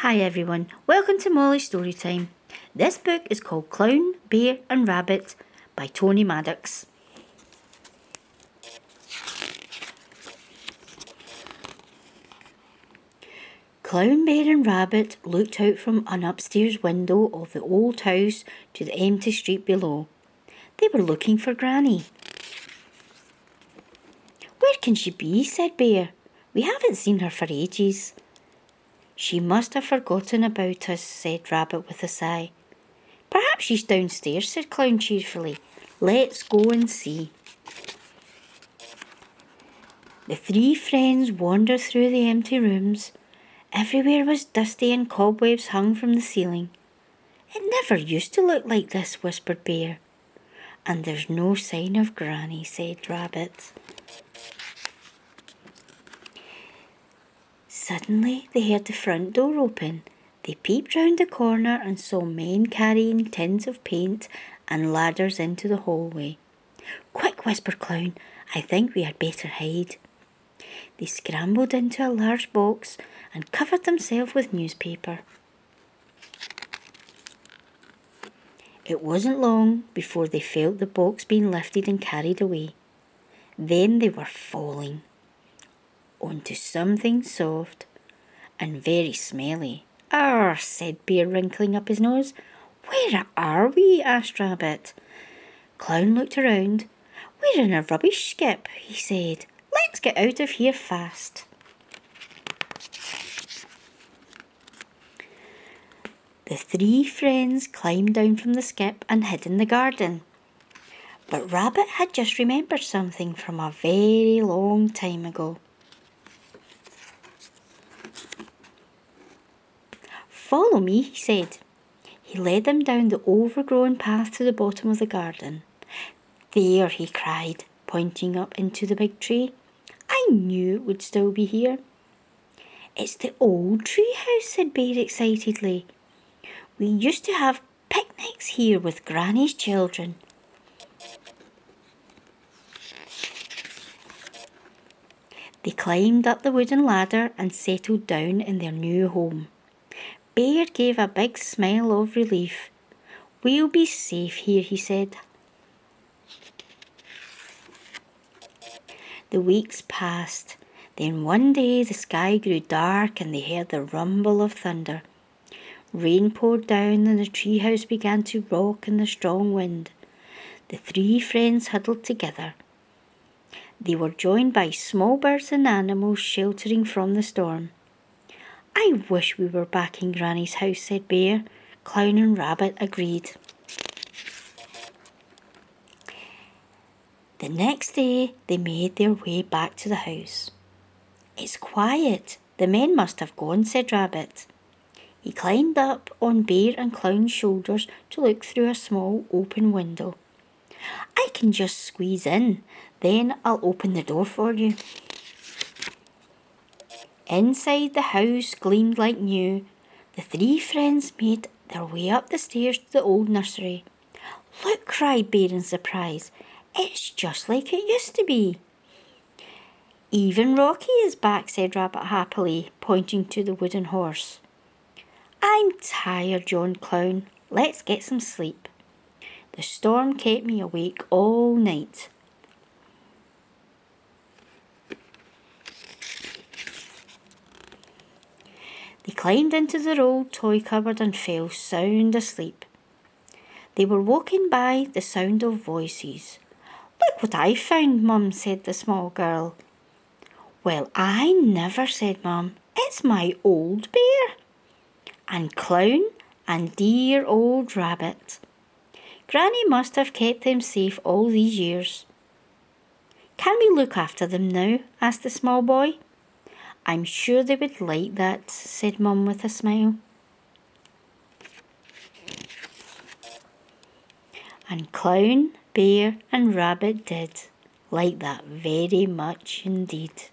Hi everyone, welcome to Molly's Storytime. This book is called Clown, Bear and Rabbit by Tony Maddox. Clown, Bear and Rabbit looked out from an upstairs window of the old house to the empty street below. They were looking for Granny. "Where can she be?" said Bear. "We haven't seen her for ages." "She must have forgotten about us," said Rabbit with a sigh. "Perhaps she's downstairs," said Clown cheerfully. "Let's go and see." The three friends wandered through the empty rooms. Everywhere was dusty and cobwebs hung from the ceiling. "It never used to look like this," whispered Bear. "And there's no sign of Granny," said Rabbit. Suddenly they heard the front door open. They peeped round the corner and saw men carrying tins of paint and ladders into the hallway. "Quick," whispered Clown, "I think we had better hide." They scrambled into a large box and covered themselves with newspaper. It wasn't long before they felt the box being lifted and carried away. Then they were falling onto something soft and very smelly. "Arr," said Bear, wrinkling up his nose. "Where are we?" asked Rabbit. Clown looked around. "We're in a rubbish skip," he said. "Let's get out of here fast." The three friends climbed down from the skip and hid in the garden. But Rabbit had just remembered something from a very long time ago. "Follow me," he said. He led them down the overgrown path to the bottom of the garden. "There," he cried, pointing up into the big tree. "I knew it would still be here." "It's the old tree house," said Bear excitedly. "We used to have picnics here with Granny's children." They climbed up the wooden ladder and settled down in their new home. Bear gave a big smile of relief. "We'll be safe here," he said. The weeks passed. Then one day the sky grew dark and they heard the rumble of thunder. Rain poured down and the treehouse began to rock in the strong wind. The three friends huddled together. They were joined by small birds and animals sheltering from the storm. "I wish we were back in Granny's house," said Bear. Clown and Rabbit agreed. The next day they made their way back to the house. "It's quiet. The men must have gone," said Rabbit. He climbed up on Bear and Clown's shoulders to look through a small open window. "I can just squeeze in, then I'll open the door for you." Inside the house gleamed like new. The three friends made their way up the stairs to the old nursery. "Look," cried Bear in surprise. "It's just like it used to be." "Even Rocky is back," said Rabbit happily, pointing to the wooden horse. "I'm tired," yawned Clown. "Let's get some sleep. The storm kept me awake all night." They climbed into their old toy cupboard and fell sound asleep. They were woken by the sound of voices. "Look what I found, Mum," said the small girl. "Well, I never," said Mum. "It's my old bear. And Clown and dear old Rabbit. Granny must have kept them safe all these years." "Can we look after them now?" asked the small boy. "I'm sure they would like that," said Mum with a smile. And Clown, Bear and Rabbit did like that very much indeed.